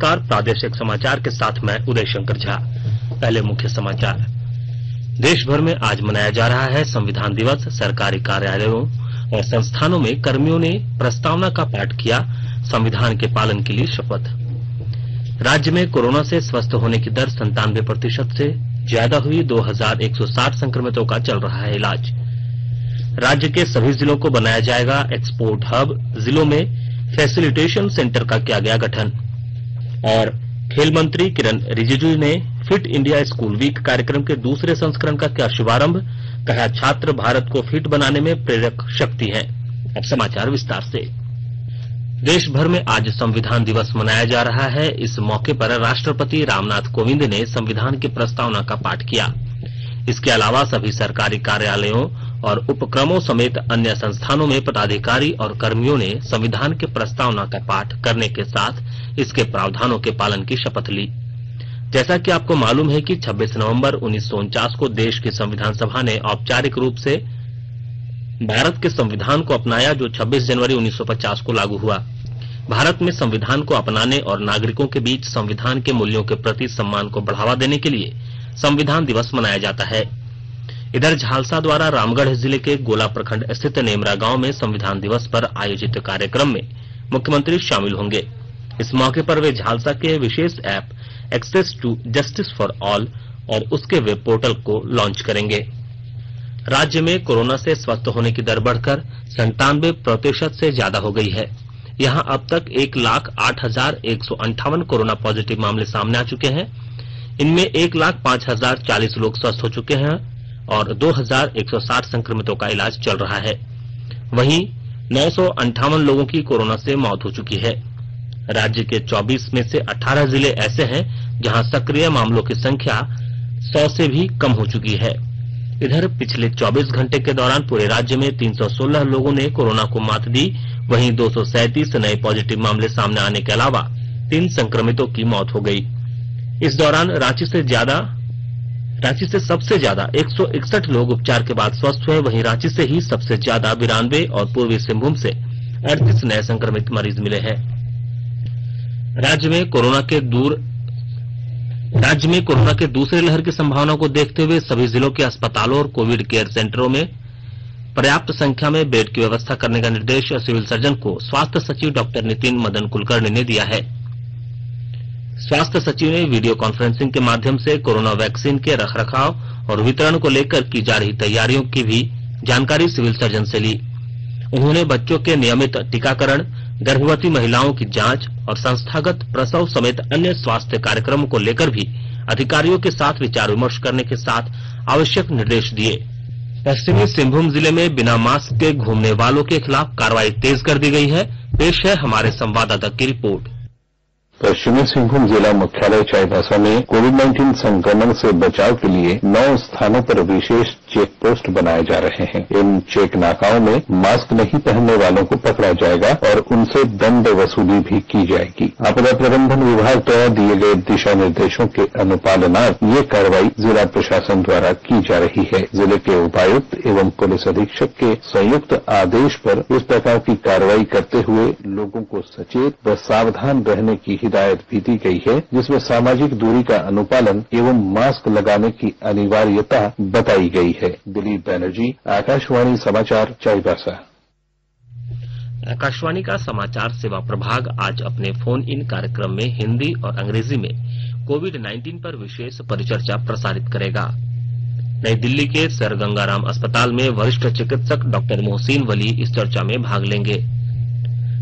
नमस्कार, प्रादेशिक समाचार के साथ मैं उदय शंकर झा। पहले मुख्य समाचार। देश भर में आज मनाया जा रहा है संविधान दिवस। सरकारी कार्यालयों और संस्थानों में कर्मियों ने प्रस्तावना का पाठ किया, संविधान के पालन के लिए शपथ। राज्य में कोरोना से स्वस्थ होने की दर 97% से ज्यादा हुई। 2160 संक्रमितों का चल रहा है इलाज। राज्य के सभी जिलों को बनाया जाएगा एक्सपोर्ट हब। जिलों में फैसिलिटेशन सेंटर का किया गया गठन। और खेल मंत्री किरण रिजिजू ने फिट इंडिया स्कूल वीक कार्यक्रम के दूसरे संस्करण का किया शुभारंभ। कहा, छात्र भारत को फिट बनाने में प्रेरक शक्ति हैं। अब समाचार विस्तार से। देश भर में आज संविधान दिवस मनाया जा रहा है। इस मौके पर राष्ट्रपति रामनाथ कोविंद ने संविधान की प्रस्तावना का पाठ किया। इसके अलावा सभी सरकारी कार्यालयों और उपक्रमों समेत अन्य संस्थानों में पदाधिकारी और कर्मियों ने संविधान की प्रस्तावना का पाठ करने के साथ इसके प्रावधानों के पालन की शपथ ली। जैसा कि आपको मालूम है कि 26 नवंबर 1949 को देश की संविधान सभा ने औपचारिक रूप से भारत के संविधान को अपनाया, जो 26 जनवरी 1950 को लागू हुआ। भारत में संविधान को अपनाने और नागरिकों के बीच संविधान के मूल्यों के प्रति सम्मान को बढ़ावा देने के लिए संविधान दिवस मनाया जाता है। इधर झालसा द्वारा रामगढ़ जिले के गोला प्रखंड स्थित नेमरा गांव में संविधान दिवस पर आयोजित कार्यक्रम में मुख्यमंत्री शामिल होंगे। इस मौके पर वे झालसा के विशेष app access to justice for all और उसके वेब पोर्टल को लॉन्च करेंगे। राज्य में कोरोना से स्वस्थ होने की दर बढ़कर 97% से ज्यादा हो गई है। यहां अब तक 1,08,158 कोरोना पॉजिटिव मामले सामने आ चुके हैं। इनमें 1,05,040 लोग स्वस्थ हो चुके हैं और 2,160 संक्रमितों का इलाज चल रहा है। वहीं 958 लोगों की कोरोना से मौत हो चुकी है। राज्य के 24 में से 18 जिले ऐसे हैं जहां सक्रिय मामलों की संख्या 100 से भी कम हो चुकी है। इधर पिछले 24 घंटे के दौरान पूरे राज्य में 316 लोगों ने कोरोना को मात दी। वहीं 237 नए पॉजिटिव मामले सामने आने के अलावा 3 संक्रमितों की मौत हो गई। इस दौरान रांची से सबसे ज्यादा 161 लोग उपचार के बाद स्वस्थ हुए। वहीं रांची से ही सबसे ज्यादा 92 और पूर्वी सिंहभूम से 38 नए संक्रमित मरीज मिले हैं। राज्य में कोरोना के दूसरे लहर की संभावना को देखते हुए सभी जिलों के अस्पतालों और कोविड केयर सेंटरों में पर्याप्त संख्या में बेड की व्यवस्था करने का निर्देश सिविल सर्जन को स्वास्थ्य सचिव डॉक्टर नितिन मदन कुलकर्णी ने दिया है। स्वास्थ्य सचिव ने वीडियो कॉन्फ्रेंसिंग के माध्यम से कोरोना वैक्सीन के रखरखाव और वितरण को लेकर की जा रही तैयारियों की भी जानकारी सिविल सर्जन से ली। उन्होंने बच्चों के नियमित टीकाकरण, गर्भवती महिलाओं की जांच और संस्थागत प्रसव समेत अन्य स्वास्थ्य कार्यक्रमों को लेकर भी अधिकारियों के साथ विचार विमर्श करने के साथ आवश्यक निर्देश दिए। पश्चिमी सिंहभूम जिले में बिना मास्क के घूमने वालों के खिलाफ कार्रवाई तेज कर दी गई है। पेश है हमारे संवाददाता की रिपोर्ट। पश्चिमी सिंहभूम जिला मुख्यालय चाईबासा में कोविड-19 संक्रमण से बचाव के लिए 9 स्थानों पर विशेष चेक पोस्ट बनाए जा रहे हैं। इन चेक नाकाओं में मास्क नहीं पहनने वालों को पकड़ा जाएगा और उनसे दंड वसूली भी की जाएगी। आपदा प्रबंधन विभाग द्वारा दिए गए दिशा निर्देशों के अनुपालनार्थ ये कार्रवाई जिला प्रशासन द्वारा की जा रही है। जिले के उपायुक्त एवं पुलिस अधीक्षक के संयुक्त आदेश पर इस प्रकार की कार्रवाई करते हुए लोगों को सचेत व सावधान रहने की हिदायत भी दी गई है, जिसमें सामाजिक दूरी का अनुपालन एवं मास्क लगाने की अनिवार्यता बताई गई है। दिलीप बैनर्जी, आकाशवाणी समाचार, चाईबासा। आकाशवाणी का समाचार सेवा प्रभाग आज अपने फोन इन कार्यक्रम में हिंदी और अंग्रेजी में कोविड-19 पर विशेष परिचर्चा प्रसारित करेगा। नई दिल्ली के सर गंगाराम अस्पताल में वरिष्ठ चिकित्सक डॉक्टर मोहसिन वली इस चर्चा में भाग लेंगे।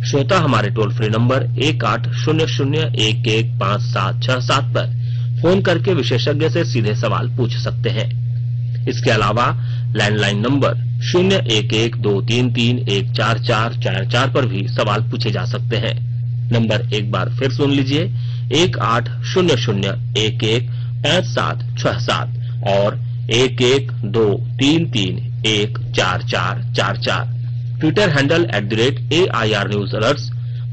श्रोता हमारे टोल फ्री नंबर 1800115767 पर फोन करके विशेषज्ञ से सीधे सवाल पूछ सकते हैं। इसके अलावा लैंडलाइन नंबर 0112331444 पर भी सवाल पूछे जा सकते हैं। नंबर एक बार फिर सुन लीजिए, 1800115767 और 1123314444। Twitter handle @AIR News Alerts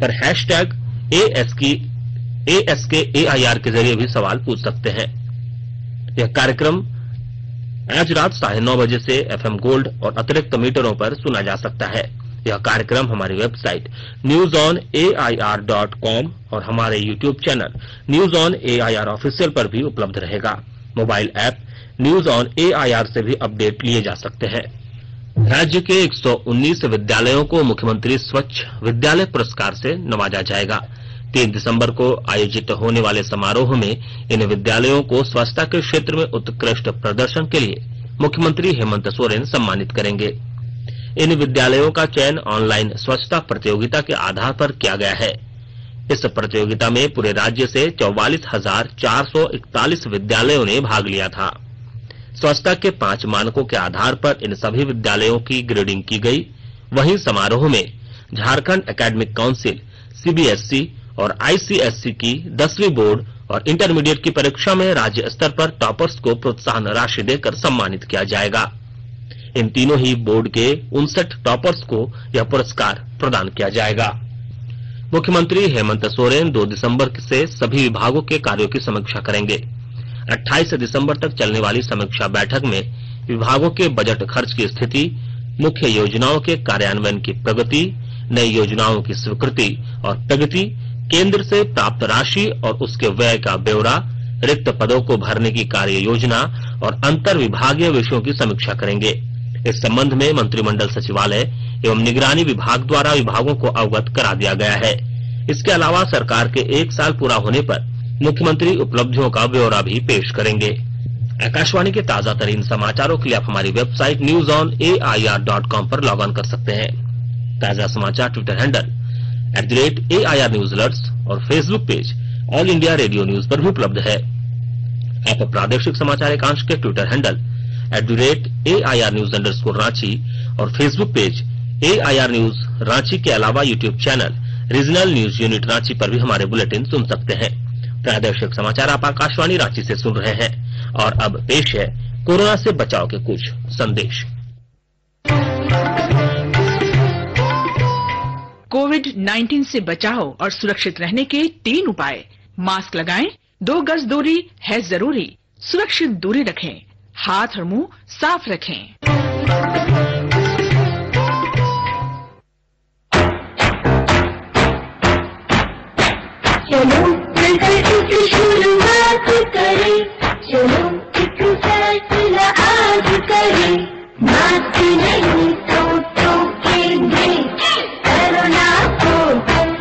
पर हैशटैग ASKAIR के जरिए भी सवाल पूछ सकते हैं। यह कार्यक्रम आज रात 9:30 बजे से FM गोल्ड और अतिरिक्त मीटरों पर सुना जा सकता है। यह कार्यक्रम हमारी वेबसाइट newsonair.com और हमारे YouTube channel news on AIR official पर भी उपलब्ध रहेगा। Mobile app news on AIR से भी अपडेट लिए जा सकते हैं। राज्य के 119 विद्यालयों को मुख्यमंत्री स्वच्छ विद्यालय पुरस्कार से नवाजा जाएगा। 3 दिसंबर को आयोजित होने वाले समारोह में इन विद्यालयों को स्वच्छता के क्षेत्र में उत्कृष्ट प्रदर्शन के लिए मुख्यमंत्री हेमंत सोरेन सम्मानित करेंगे। इन विद्यालयों का चयन ऑनलाइन स्वच्छता प्रतियोगिता के आधार पर किया गया है। इस प्रतियोगिता में पूरे राज्य से 44,441 विद्यालयों ने भाग लिया था। स्वच्छता के 5 मानकों के आधार पर इन सभी विद्यालयों की ग्रेडिंग की गई। वहीं समारोह में झारखंड एकेडमिक काउंसिल, सीबीएसई और आईसीएसई की 10वीं बोर्ड और इंटरमीडिएट की परीक्षा में राज्य स्तर पर टॉपर्स को प्रोत्साहन राशि देकर सम्मानित किया जाएगा। इन तीनों ही बोर्ड के 59 टॉपर्स को यह पुरस्कार प्रदान किया जाएगा। मुख्यमंत्री हेमंत सोरेन 2 दिसंबर से सभी विभागों के कार्यों की समीक्षा करेंगे। 28 दिसंबर तक चलने वाली समीक्षा बैठक में विभागों के बजट खर्च की स्थिति, मुख्य योजनाओं के कार्यान्वयन की प्रगति, नई योजनाओं की स्वीकृति और प्रगति, केंद्र से प्राप्त राशि और उसके व्यय का ब्यौरा, रिक्त पदों को भरने की कार्य योजना और अंतर विभागीय विषयों की समीक्षा करेंगे। इस संबंध में मंत्रिमंडल सचिवालय एवं निगरानी विभाग द्वारा विभागों को अवगत करा दिया गया है। इसके अलावा सरकार के 1 साल पूरा होने पर मुख्यमंत्री उपलब्धियों का ब्यौरा भी पेश करेंगे। आकाशवाणी के ताजा तरीन समाचारों के लिए आप हमारी वेबसाइट newsonair.com पर लॉग ऑन कर सकते हैं। ताजा समाचार Twitter handle @AIR News Alerts और Facebook page all India radio news पर भी उपलब्ध है। आप प्रादेशिक समाचार एकांश के ट्विटर हैंडल @AIR News _ और Facebook page AIR News Ranchi के अलावा YouTube channel regional news unit Ranchi पर भी हमारे बुलेटिन सुन सकते हैं। प्रादेशिक समाचार आप आकाशवाणी रांची से सुन रहे हैं और अब पेश है कोरोना से बचाव के कुछ संदेश। कोविड-19 से बचाव और सुरक्षित रहने के 3 उपाय। मास्क लगाएं, 2 गज दूरी है जरूरी, सुरक्षित दूरी रखें, हाथ और मुंह साफ रखें। चलो मिलकर इसकी शुरुआत करें, चलो एक फैसला आज करें, मास्क नहीं तो टोकेंगे, कोरोना को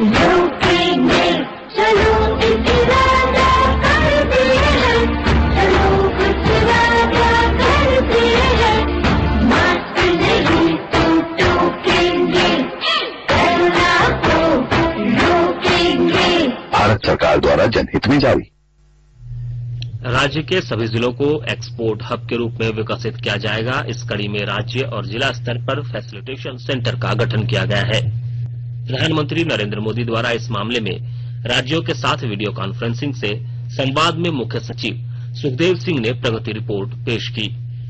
रोकेंगे, चलो एक वादा करते हैं, चलो कुछ वादा करते हैं, मास्क नहीं तो टोकेंगे, कोरोना को रोकेंगे। भारत सरकार द्वारा जनहित में जारी। राज्य के सभी जिलों को एक्सपोर्ट हब के रूप में विकसित किया जाएगा। इस कड़ी में राज्य और जिला स्तर पर फैसिलिटेशन सेंटर का गठन किया गया है। प्रधानमंत्री नरेंद्र मोदी द्वारा इस मामले में राज्यों के साथ वीडियो कॉन्फ्रेंसिंग से संवाद में मुख्य सचिव सुखदेव सिंह ने प्रगति रिपोर्ट पेश की।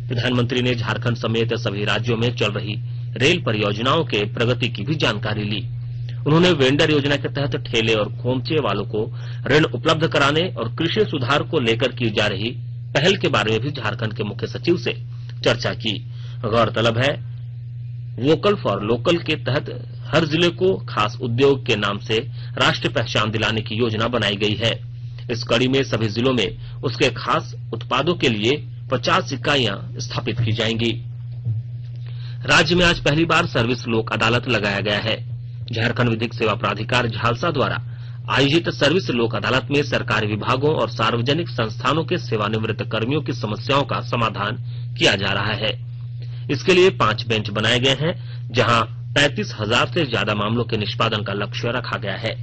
प्रधानमंत्री ने झारखंड समेत सभी राज्यों में चल रही रेल परियोजनाओं के प्रगति की भी जानकारी ली। उन्होंने वेंडर योजना के तहत ठेले और खोमचे वालों को ऋण उपलब्ध कराने और कृषि सुधार को लेकर की जा रही पहल के बारे में भी झारखंड के मुख्य सचिव से चर्चा की। गौरतलब है, वोकल फॉर लोकल के तहत हर जिले को खास उद्योग के नाम से राष्ट्रीय पहचान दिलाने की योजना बनाई गई है। इस कड़ी में सभी जिलों में उसके खास उत्पादों के लिए 50 इकाइयां स्थापित की जाएंगी। राज्य में आज पहली बार सर्विस लोक अदालत लगाया गया है। झारखंड विधिक सेवा प्राधिकार झालसा द्वारा आयोजित सर्विस लोक अदालत में सरकारी विभागों और सार्वजनिक संस्थानों के सेवानिवृत्त कर्मियों की समस्याओं का समाधान किया जा रहा है। इसके लिए 5 बेंच बनाए गए हैं, जहां 35,000 से ज्यादा मामलों के निष्पादन का लक्ष्य रखा गया है।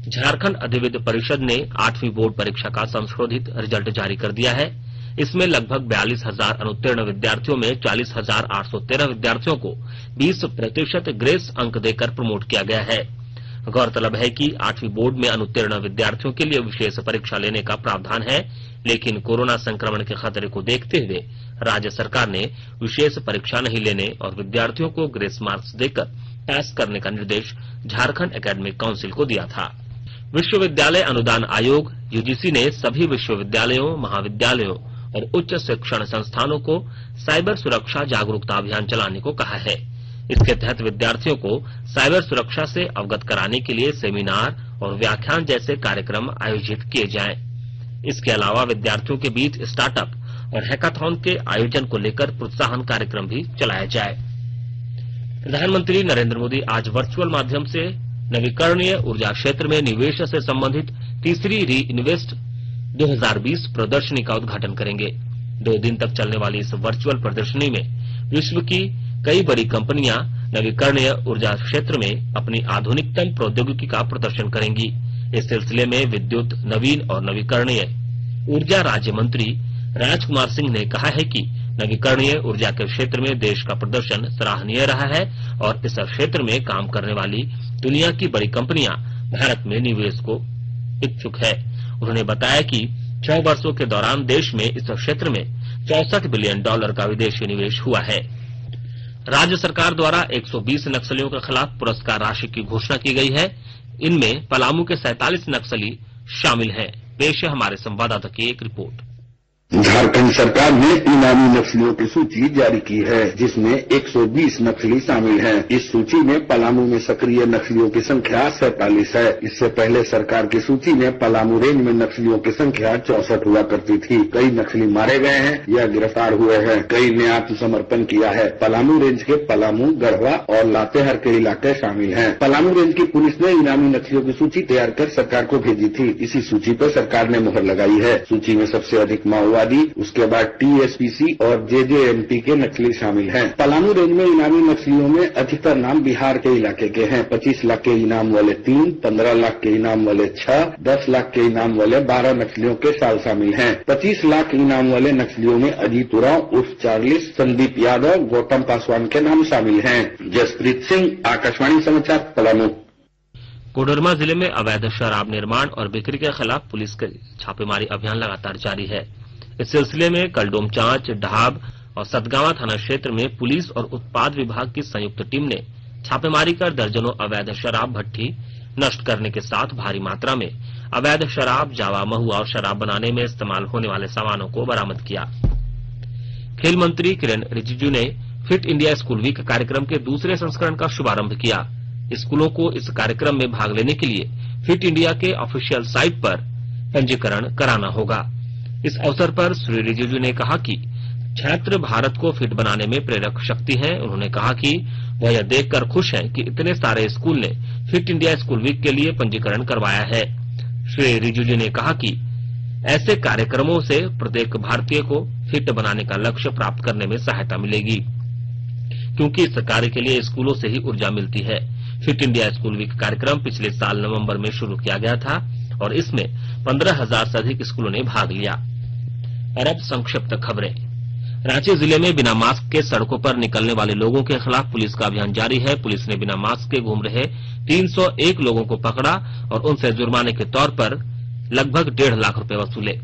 झारखंड अधिविद्य परिषद ने 8वीं बोर्ड परीक्षा का संशोधित रिजल्ट जारी कर दिया है। इसमें लगभग 42,000 अनुत्तीर्ण विद्यार्थियों में 40,813 विद्यार्थियों को 20% ग्रेस अंक देकर प्रमोट किया गया है। गौरतलब है कि 8वीं बोर्ड में अनुत्तीर्ण विद्यार्थियों के लिए विशेष परीक्षा लेने का प्रावधान है, लेकिन कोरोना संक्रमण के खतरे को देखते हुए राज्य सरकार ने विशेष परीक्षा नहीं लेने और विद्यार्थियों को ग्रेस मार्क्स देकर पास करने का निर्देश झारखंड एकेडमिक काउंसिल को दिया था। विश्वविद्यालय अनुदान आयोग यूजीसी ने सभी विश्वविद्यालयों, महाविद्यालयों और उच्च शिक्षण संस्थानों को साइबर सुरक्षा जागरूकता अभियान चलाने को कहा है। इसके तहत विद्यार्थियों को साइबर सुरक्षा से अवगत कराने के लिए सेमिनार और व्याख्यान जैसे कार्यक्रम आयोजित किए जाएं। इसके अलावा विद्यार्थियों के बीच स्टार्टअप और हैकाथॉन के आयोजन को लेकर प्रोत्साहन कार्यक्रम भी चलाया जाए। प्रधानमंत्री नरेंद्र मोदी आज वर्चुअल माध्यम से नवीकरणीय ऊर्जा क्षेत्र में निवेश से संबंधित तीसरी री इन्वेस्ट 2020 प्रदर्शनी का उद्घाटन करेंगे। 2 दिन तक चलने वाली इस वर्चुअल प्रदर्शनी में विश्व की कई बड़ी कंपनियां नवीकरणीय ऊर्जा क्षेत्र में अपनी आधुनिकतम प्रौद्योगिकी का प्रदर्शन करेंगी। इस सिलसिले में विद्युत, नवीन और नवीकरणीय ऊर्जा राज्य मंत्री राजकुमार सिंह ने कहा है कि नवीकरणीय ऊर्जा के क्षेत्र में देश का प्रदर्शन सराहनीय रहा है और इस क्षेत्र में काम करने वाली दुनिया की बड़ी कंपनियां भारत में निवेश को इच्छुक है। उन्होंने बताया कि 6 वर्षों के दौरान देश में इस क्षेत्र में $64 बिलियन का विदेशी निवेश हुआ है। राज्य सरकार द्वारा 120 नक्सलियों के खिलाफ पुरस्कार राशि की घोषणा की गई है। इनमें पलामू के 47 नक्सली शामिल हैं। पेश है हमारे संवाददाता की एक रिपोर्ट। झारखंड सरकार ने इनामी नक्सलियों की सूची जारी की है, जिसमें 120 नक्सली शामिल हैं। इस सूची में पलामू में सक्रिय नक्सलियों की संख्या 47 है। इससे पहले सरकार की सूची में पलामू रेंज में नक्सलियों की संख्या 64 हुआ करती थी। कई नक्सली मारे गए हैं या गिरफ्तार हुए हैं, कई ने आत्मसमर्पण किया है। पलामू रेंज के पलामू, गढ़वा और लातेहार के इलाके शामिल हैं। पलामू रेंज की पुलिस ने इनामी नक्सलियों की सूची तैयार कर सरकार को भेजी थी। इसी सूची पर सरकार ने मुहर लगाई है। सूची में सबसे अधिक माओवादी, उसके बाद टीएसपीसी और जेजेएमपी के नक्सली शामिल हैं। पलामू रेंज में इनामी नक्सलियों में अधिकतर नाम बिहार के इलाके के हैं। 25 लाख के इनाम वाले 3, 15 लाख के इनाम वाले 6, 10 लाख के इनाम वाले 12 नक्सलियों के साल शामिल हैं। 25 लाख इनाम वाले नक्सलियों में अजीत उरांव उर्फ चार्लिस, संदीप यादव, गौतम पासवान के नाम शामिल हैं। जसप्रीत सिंह, आकाशवाणी समाचार, पलामू। कोडरमा जिले में अवैध शराब निर्माण और बिक्री के खिलाफ पुलिस के छापेमारी अभियान लगातार जारी है। इस सिलसिले में कल डोमचांच, ढाब और सतगावा थाना क्षेत्र में पुलिस और उत्पाद विभाग की संयुक्त टीम ने छापेमारी कर दर्जनों अवैध शराब भट्ठी नष्ट करने के साथ भारी मात्रा में अवैध शराब, जावा, महुआ और शराब बनाने में इस्तेमाल होने वाले सामानों को बरामद किया। खेल मंत्री किरेन रिजिजू ने फिट इंडिया स्कूल वीक कार्यक्रम के दूसरे संस्करण का शुभारंभ किया। स्कूलों को इस कार्यक्रम में भाग लेने के लिए फिट इंडिया के ऑफिशियल साइट पर पंजीकरण कराना होगा। इस अवसर पर श्री रिजिजू ने कहा कि छात्र भारत को फिट बनाने में प्रेरक शक्ति हैं। उन्होंने कहा कि वह यह देखकर खुश हैं कि इतने सारे स्कूल ने फिट इंडिया स्कूल वीक के लिए पंजीकरण करवाया है। श्री रिजिजू ने कहा कि ऐसे कार्यक्रमों से प्रत्येक भारतीय को फिट बनाने का लक्ष्य प्राप्त करने में सहायता मिलेगी, क्योंकि इस कार्य के लिए स्कूलों से ही ऊर्जा मिलती है। फिट इंडिया स्कूल वीक कार्यक्रम पिछले साल नवंबर में शुरू किया गया था और इसमें 15,000 से अधिक स्कूलों ने भाग लिया। और अब संक्षिप्त खबरें। रांची जिले में बिना मास्क के सड़कों पर निकलने वाले लोगों के खिलाफ पुलिस का अभियान जारी है। पुलिस ने बिना मास्क के घूम रहे 301 लोगों को पकड़ा और उनसे जुर्माने के तौर पर लगभग 1.5 लाख रुपए वसूले।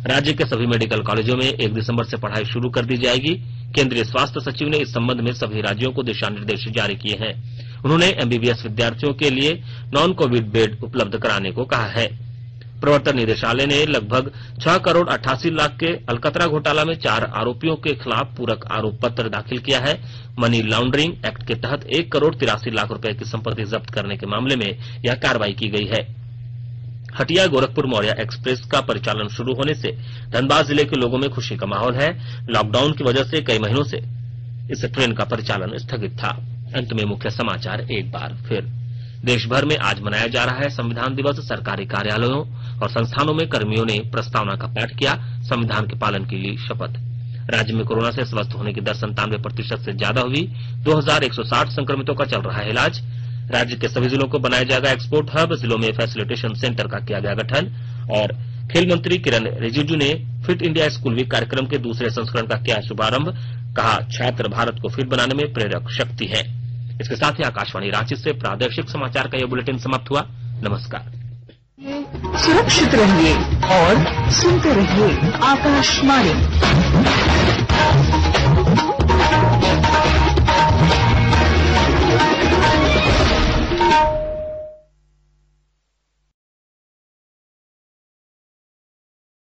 राज्य के सभी मेडिकल कॉलेजों में 1 दिसंबर से पढ़ाई शुरू कर दी जाएगी। केंद्रीय स्वास्थ्य सचिव ने इस संबंध में सभी राज्यों को दिशा निर्देश जारी किए हैं। उन्होंने एमबीबीएस विद्यार्थियों के लिए नॉन कोविड बेड उपलब्ध कराने को कहा है। प्रवर्तन निदेशालय ने लगभग 6 करोड़ 88 लाख के अलकतरा घोटाला में 4 आरोपियों के खिलाफ पूरक आरोप पत्र दाखिल किया है। मनी लॉन्ड्रिंग एक्ट के तहत 1 करोड़ 83 लाख रुपए की संपत्ति जब्त करने के मामले में यह कार्रवाई की गई है। हटिया गोरखपुर मौर्या एक्सप्रेस का परिचालन शुरू होने से धनबाद जिले के लोगों में खुशी का माहौल है। लॉकडाउन की वजह से कई महीनों से इस ट्रेन का परिचालन स्थगित था। अंत में मुख्य समाचार एक बार फिर। देश भर में आज मनाया जा रहा है संविधान दिवस। सरकारी कार्यालयों और संस्थानों में कर्मियों ने प्रस्तावना का पाठ किया, संविधान के पालन की ली शपथ। राज्य में कोरोना से स्वस्थ होने की दर 97% से ज्यादा हुई। 2160 संक्रमितों का चल रहा है इलाज। राज्य के सभी जिलों को बनाया जाएगा एक्सपोर्ट हब। जिलों में फैसिलिटेशन सेंटर का किया गया गठन। और खेल मंत्री किरेन रिजिजू ने फिट इंडिया स्कूल वीक कार्यक्रम के दूसरे संस्करण का किया शुभारंभ। कहा, छात्र भारत को फिट बनाने में प्रेरक शक्ति है। इसके साथ ही आकाशवाणी रांची से प्रादेशिक समाचार का यह बुलेटिन समाप्त हुआ। नमस्कार। सुरक्षित रहिए और सुनते रहिए आकाशवाणी।